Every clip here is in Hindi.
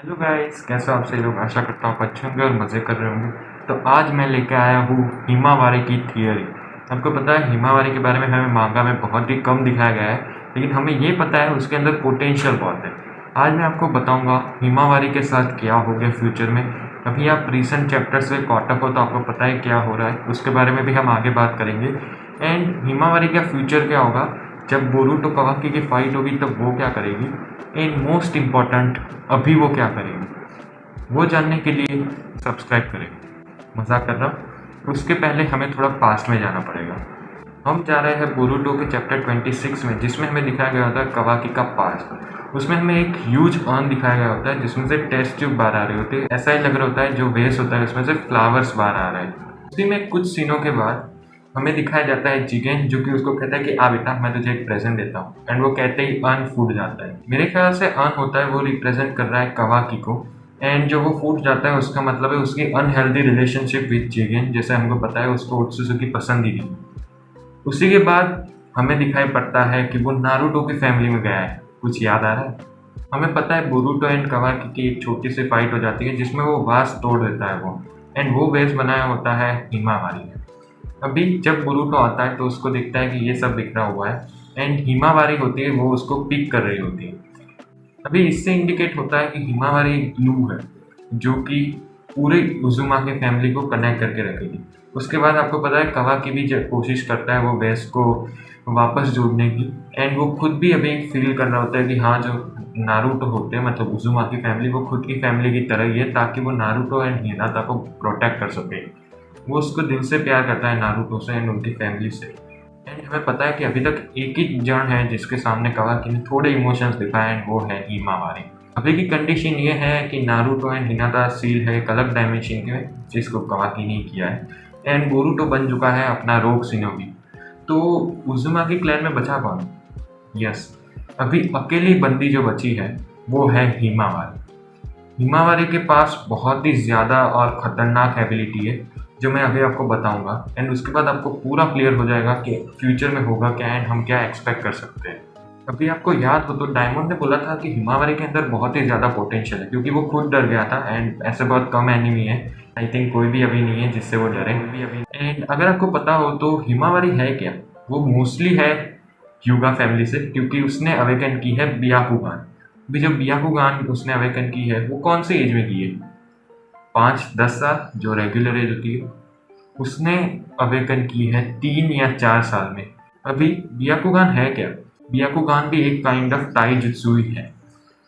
हेलो गाइस, कैसे हो आप सभी लोग। आशा करता हूँ आप अच्छे होंगे और मज़े कर रहे होंगे। तो आज मैं लेके आया हूँ हिमावारी की थियरी। आपको पता है हिमावारी के बारे में हमें मांगा में बहुत ही कम दिखाया गया है, लेकिन हमें ये पता है उसके अंदर पोटेंशियल बहुत है। आज मैं आपको बताऊंगा हिमावारी के साथ क्या हो गया फ्यूचर में। अभी आप रिसेंट चैप्टर से कॉटअप हो तो आपको पता है क्या हो रहा है, उसके बारे में भी हम आगे बात करेंगे। एंड हिमावारी का फ्यूचर क्या होगा, जब बोरूटो कवाकी की फाइट होगी तब वो क्या करेगी, एंड मोस्ट इम्पॉर्टेंट अभी वो क्या करेगी, वो जानने के लिए सब्सक्राइब करें। मजाक कर रहा हूँ। उसके पहले हमें थोड़ा पास्ट में जाना पड़ेगा। हम जा रहे हैं बोरूटो के चैप्टर 26 में, जिसमें हमें दिखाया गया होता है कवाकी का पास्ट। उसमें हमें एक ह्यूज अर्न दिखाया गया होता है जिसमें से टेस्ट ट्यूब बाहर आ रही होती है। ऐसा ही लग रहा होता है जो वेस्ट होता है उसमें से फ्लावर्स बाहर आ रहा है। उसी में कुछ सीनों के बाद हमें दिखाया जाता है जिगेन, जो कि उसको कहता है कि आ बेटा मैं तुझे एक प्रेजेंट देता हूँ। एंड वो कहते ही अर्न फूट जाता है। मेरे ख्याल से अर्न होता है वो रिप्रेजेंट कर रहा है कवाकी को। एंड जो वो फूट जाता है उसका मतलब है उसकी अनहेल्दी रिलेशनशिप विद जिगेन। जैसे हमको पता है उसको ओत्सुजुकी पसंद ही नहीं। उसी के बाद हमें दिखाई पड़ता है कि वो नारुतो की फैमिली में गया है। कुछ याद आ रहा है? हमें पता है बोरूटो एंड कवाकी की एक छोटी सी फाइट हो जाती है जिसमें वो वास तोड़ देता है वो। एंड वो वेस बनाया होता है हिमावारी ने। अभी जब बोरूटो आता है तो उसको दिखता है कि ये सब बिखरा हुआ है एंड हिमावारी होती है वो उसको पिक कर रही होती है। अभी इससे इंडिकेट होता है कि हिमावारी एक ग्लू है जो कि पूरे उजुमा के फैमिली को कनेक्ट करके रखेगी। उसके बाद आपको पता है कवाकी भी जब कोशिश करता है वो वेस को वापस जोड़ने की। एंड वो खुद भी अभी फील कर रहा होता है कि हाँ, जो नारुतो होते हैं मतलब उजुमा की फैमिली वो खुद की फैमिली की तरह ही है, ताकि वो नारुतो एंड हिनाता को प्रोटेक्ट कर सके। वो उसको दिल से प्यार करता है नारुतो से एंड उनकी फैमिली से। एंड हमें पता है कि अभी तक एक ही जन है जिसके सामने कवाकी ने थोड़े इमोशंस दिखाए एंड वो है हिमावारी। अभी की कंडीशन ये है कि नारुतो एंड हिनाता सील है एक अलग डायमेंशन के, जिसको कवाकी ने किया है। एंड बोरूटो बन चुका है अपना रोग शिनोबी। तो उजुमा की क्लैन में बचा कौन? यस, अभी अकेली बंदी जो बची है वो है हिमावारी। हिमावारी के पास बहुत ही ज़्यादा और ख़तरनाक एबिलिटी है जो मैं अभी आपको बताऊंगा। एंड उसके बाद आपको पूरा क्लियर हो जाएगा कि फ्यूचर में होगा क्या एंड हम क्या एक्सपेक्ट कर सकते हैं। अभी आपको याद हो तो डायमंड ने बोला था कि हिमावारी के अंदर बहुत ही ज़्यादा पोटेंशियल है, क्योंकि वो खुद डर गया था। एंड ऐसे बहुत कम एनिमी है, आई थिंक कोई भी अभी नहीं है जिससे वो डरे भी अभी। एंड अगर आपको पता हो तो हिमावारी है क्या, वो मोस्टली है ह्यूगा फैमिली से, क्योंकि उसने अवेकन की है बियाकुगान। अभी जो बियाकुगान उसने अवेकन की है वो कौन से एज में की है? 5-10 साल जो रेगुलर एज होती है, उसने अवेकन की है 3 या 4 साल में। अभी बियाकुगान है क्या? बियाकुगान भी एक काइंड ऑफ ताई जुत्सु ही है।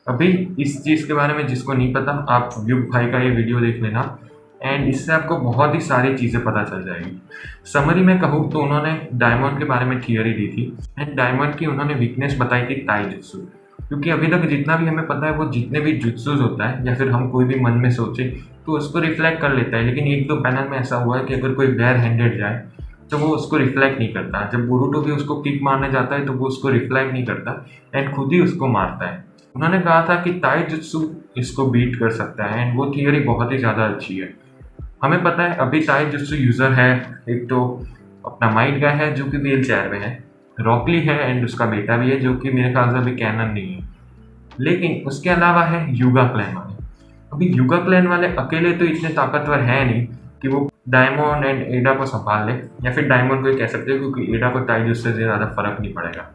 अभी इस चीज़ के बारे में जिसको नहीं पता, आप युग भाई का ये वीडियो देख लेना एंड इससे आपको बहुत ही सारी चीज़ें पता चल जाएगी। समरी में कहूँ तो उन्होंने डायमंड के बारे में थियरी दी थी एंड डायमंड की उन्होंने वीकनेस बताई थी ताई जुत्सु। क्योंकि अभी तक जितना भी हमें पता है वो जितने भी जुत्सुज होता है या फिर हम कोई भी मन में सोचे तो उसको रिफ्लेक्ट कर लेता है, लेकिन एक दो पैनल में ऐसा हुआ है कि अगर कोई वेयर हैंडेड जाए तो वो उसको रिफ्लेक्ट नहीं करता। जब बोरूटो भी उसको किक मारने जाता है तो वो उसको रिफ्लेक्ट नहीं करता एंड खुद ही उसको मारता है। उन्होंने कहा था कि ताई जुत्सु इसको बीट कर सकता है एंड वो थियरी बहुत ही ज़्यादा अच्छी है। हमें पता है अभी ताई जुत्सु यूज़र है एक तो अपना माइट गाय है जो कि व्हील चेयर में है, रॉकली है एंड उसका बेटा भी है जो कि मेरे ख्याल से अभी कैनन नहीं है। लेकिन उसके अलावा है युगा क्लैन वाले। अभी युगा क्लैन वाले अकेले तो इतने ताकतवर है नहीं कि वो डायमंड एंड एडा को संभाल ले, या फिर डायमंड को ही कह सकते हैं क्योंकि एडा को ताइजुस से ज़्यादा फर्क नहीं पड़ेगा।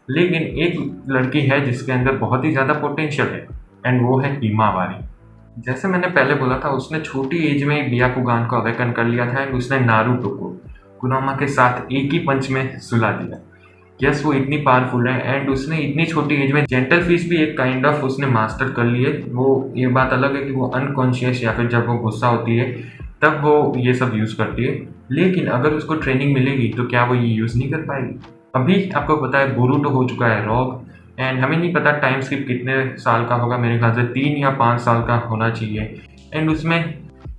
लेकिन एक लड़की है जिसके अंदर बहुत ही ज़्यादा पोटेंशियल है एंड वो है हिमावारी। जैसे मैंने पहले बोला था उसने छोटी एज में ही बियाकुगान को अवेकन कर लिया था एंड उसने नारुतो को कुनोमा के साथ एक ही पंच में सुला दिया। यस, वो इतनी पावरफुल है एंड उसने इतनी छोटी एज में जेंटल फिश भी एक काइंड ऑफ उसने मास्टर कर लिए। वो ये बात अलग है कि वो अनकॉन्शियस या फिर जब वो गुस्सा होती है तब वो ये सब यूज़ करती है, लेकिन अगर उसको ट्रेनिंग मिलेगी तो क्या वो ये यूज़ नहीं कर पाएगी? अभी आपको पता है बोरूटो हो चुका है रॉग एंड हमें नहीं पता टाइम स्किप कितने साल का होगा, मेरे ख्याल से 3 या 5 साल का होना चाहिए। एंड उसमें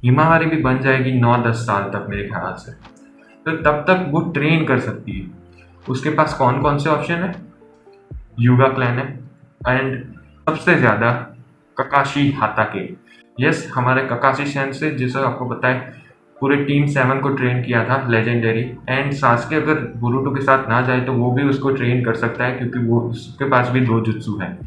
हिमावारी भी बन जाएगी 9-10 साल तक मेरे ख्याल से। तो तब तक वो ट्रेन कर सकती है। उसके पास कौन कौन से ऑप्शन है? युगा क्लैन है एंड सबसे ज़्यादा ककाशी हाताके। यस, हमारे ककाशी सेंसे जिसे आपको पता है पूरे टीम 7 को ट्रेन किया था लेजेंडरी। एंड सास्के अगर बोरूटो के साथ ना जाए तो वो भी उसको ट्रेन कर सकता है क्योंकि वो उसके पास भी 2 जुत्सु है।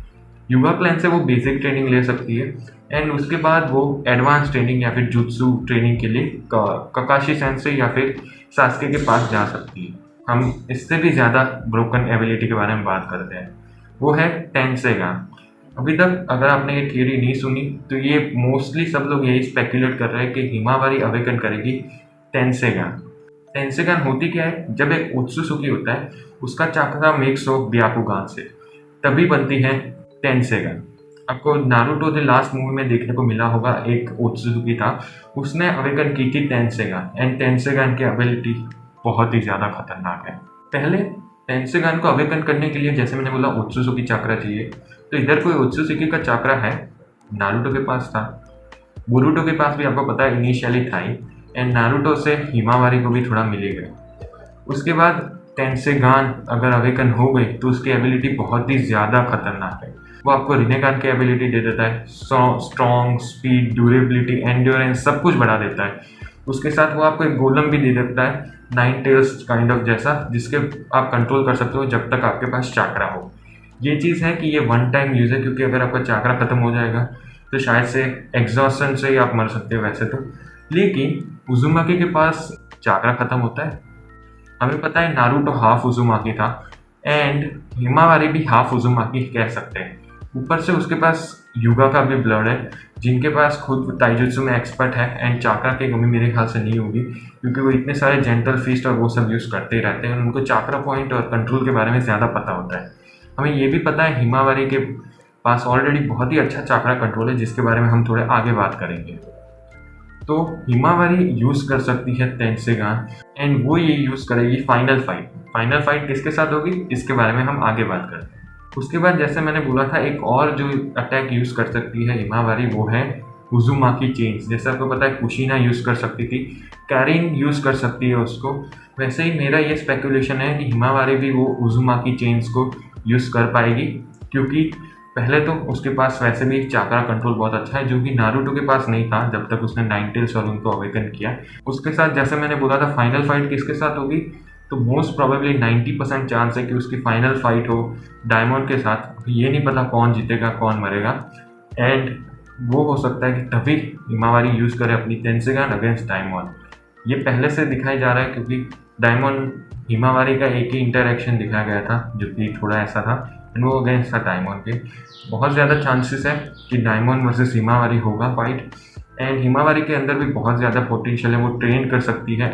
युगा क्लैन से वो बेसिक ट्रेनिंग ले सकती है एंड उसके बाद वो एडवांस ट्रेनिंग या फिर जुत्सु ट्रेनिंग के लिए ककाशी सेंसेई या फिर सास्के के पास जा सकती है। हम इससे भी ज़्यादा ब्रोकन एबिलिटी के बारे में बात करते हैं, वो है टेंसेगान। अभी तक अगर आपने ये थियरी नहीं सुनी तो ये मोस्टली सब लोग यही स्पेकुलेट कर रहे हैं कि हिमावारी अवेकन करेगी टेंसेगान। टेंसेगान होती क्या है, जब एक ओत्सुसुकी होता है उसका चाक्रा मिक्स हो ब्याकुगान से, तभी बनती है टेंसेगान। आपको नारुतो द लास्ट मूवी में देखने को मिला होगा, एक ओत्सुसुकी था, उसने अवेकन की थी टेंसेगान एंड टेंसेगान की एबिलिटी बहुत ही ज़्यादा खतरनाक है। पहले टेंसेगान को अवेकन करने के लिए जैसे मैंने बोला ओत्सुसुकी चाक्रा चाहिए, तो इधर कोई ओत्सुसुकी का चाक्रा है, नारुतो के पास था, बोरुटो के पास भी आपको पता है इनिशियली था ही, एंड नारुतो से हिमावारी को भी थोड़ा मिलेगा। उसके बाद टेंसेगान अगर अवेकन हो गई तो उसकी एबिलिटी बहुत ही ज़्यादा खतरनाक है। वो आपको रिनेगान की एबिलिटी दे देता है, स्ट्रॉन्ग, स्पीड, ड्यूरेबिलिटी, एंड्योरेंस सब कुछ बढ़ा देता है। उसके साथ वो आपको एक गोलम भी दे देता है, 9 टेल्स काइंड ऑफ जैसा, जिसके आप कंट्रोल कर सकते हो जब तक आपके पास चाक्रा हो। ये चीज़ है कि ये वन टाइम यूज़ है, क्योंकि अगर आपका चाक्रा खत्म हो जाएगा तो शायद से एग्जॉस्शन से ही आप मर सकते हो वैसे तो। लेकिन उजुमाकी के पास चाक्रा खत्म होता है। हमें पता है नारुतो हाफ उजुमाकी था एंड हिमावारी भी हाफ उजुमाकी कह सकते हैं। ऊपर से उसके पास युगा का भी ब्लड है, जिनके पास खुद ताइजुत्सु में एक्सपर्ट है एंड चाक्रा की कमी मेरे ख्याल से नहीं होगी, क्योंकि वो इतने सारे जेंटल फीस्ट और वो सब यूज़ करते ही रहते हैं। उनको चाक्रा पॉइंट और कंट्रोल के बारे में ज़्यादा पता होता है। हमें ये भी पता है हिमावारी के पास ऑलरेडी बहुत ही अच्छा चाक्रा कंट्रोल है, जिसके बारे में हम थोड़े आगे बात करेंगे। तो हिमावारी यूज़ कर सकती है टेंसेगान एंड वो ये यूज़ करेगी फाइनल फाइट। फाइनल फाइट किसके साथ होगी इसके बारे में हम आगे बात करते हैं। उसके बाद जैसे मैंने बोला था, एक और जो अटैक यूज़ कर सकती है हिमावारी वो है उजुमाकी चेन्स। जैसे आपको पता है कुशीना यूज़ कर सकती थी, कैरिन यूज़ कर सकती है उसको, वैसे ही मेरा ये स्पेकुलेशन है कि हिमावारी भी वो उजुमाकी चेन्स को यूज़ कर पाएगी, क्योंकि पहले तो उसके पास वैसे भी चाक्रा कंट्रोल बहुत अच्छा है, जो कि नारुतो के पास नहीं था जब तक उसने 9 टेल्स और उनको अवेकन किया। उसके साथ जैसे मैंने बोला था फाइनल फाइट किसके साथ होगी, तो मोस्ट प्रोबेबली 90% चांस है कि उसकी फाइनल फाइट हो डायमंड के साथ। ये नहीं पता कौन जीतेगा कौन मरेगा, एंड वो हो सकता है कि तभी हिमावारी यूज़ करे अपनी टेंसेगान अगेंस्ट डायमंड। ये पहले से दिखाई जा रहा है, क्योंकि डायमंड हिमावारी का एक ही इंटरेक्शन दिखाया गया था जो कि थोड़ा ऐसा था, एंड वो अगेंस्ट था डायमंड के। बहुत ज़्यादा चांसेस है कि डायमंड वर्सेस हिमावारी होगा फाइट, एंड हिमावारी के अंदर भी बहुत ज़्यादा पोटेंशियल है, वो ट्रेन कर सकती है।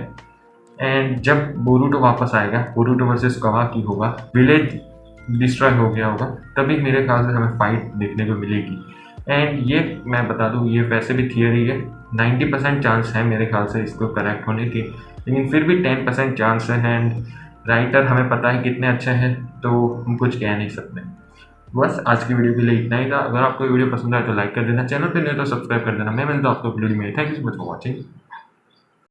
एंड जब बोरुटो वापस आएगा, बोरुटो वर्सेस कवाकी होगा, विलेज डिस्ट्रॉय हो गया होगा, तभी मेरे ख्याल से हमें फाइट देखने को मिलेगी। एंड ये मैं बता दूँ, ये वैसे भी थियरी है, 90% चांस है मेरे ख्याल से इसको करेक्ट होने की, लेकिन फिर भी 10% चांस है। एंड राइटर हमें पता है कितने अच्छे हैं, तो हम कुछ कह नहीं सकते। बस आज की वीडियो के लिए इतना ही था। अगर आपको वीडियो पसंद आए तो लाइक कर देना, चैनल पर नहीं तो सब्सक्राइब कर देना। मैं मिलता हूँ आपको वीडियो में। Thank you so much for watching.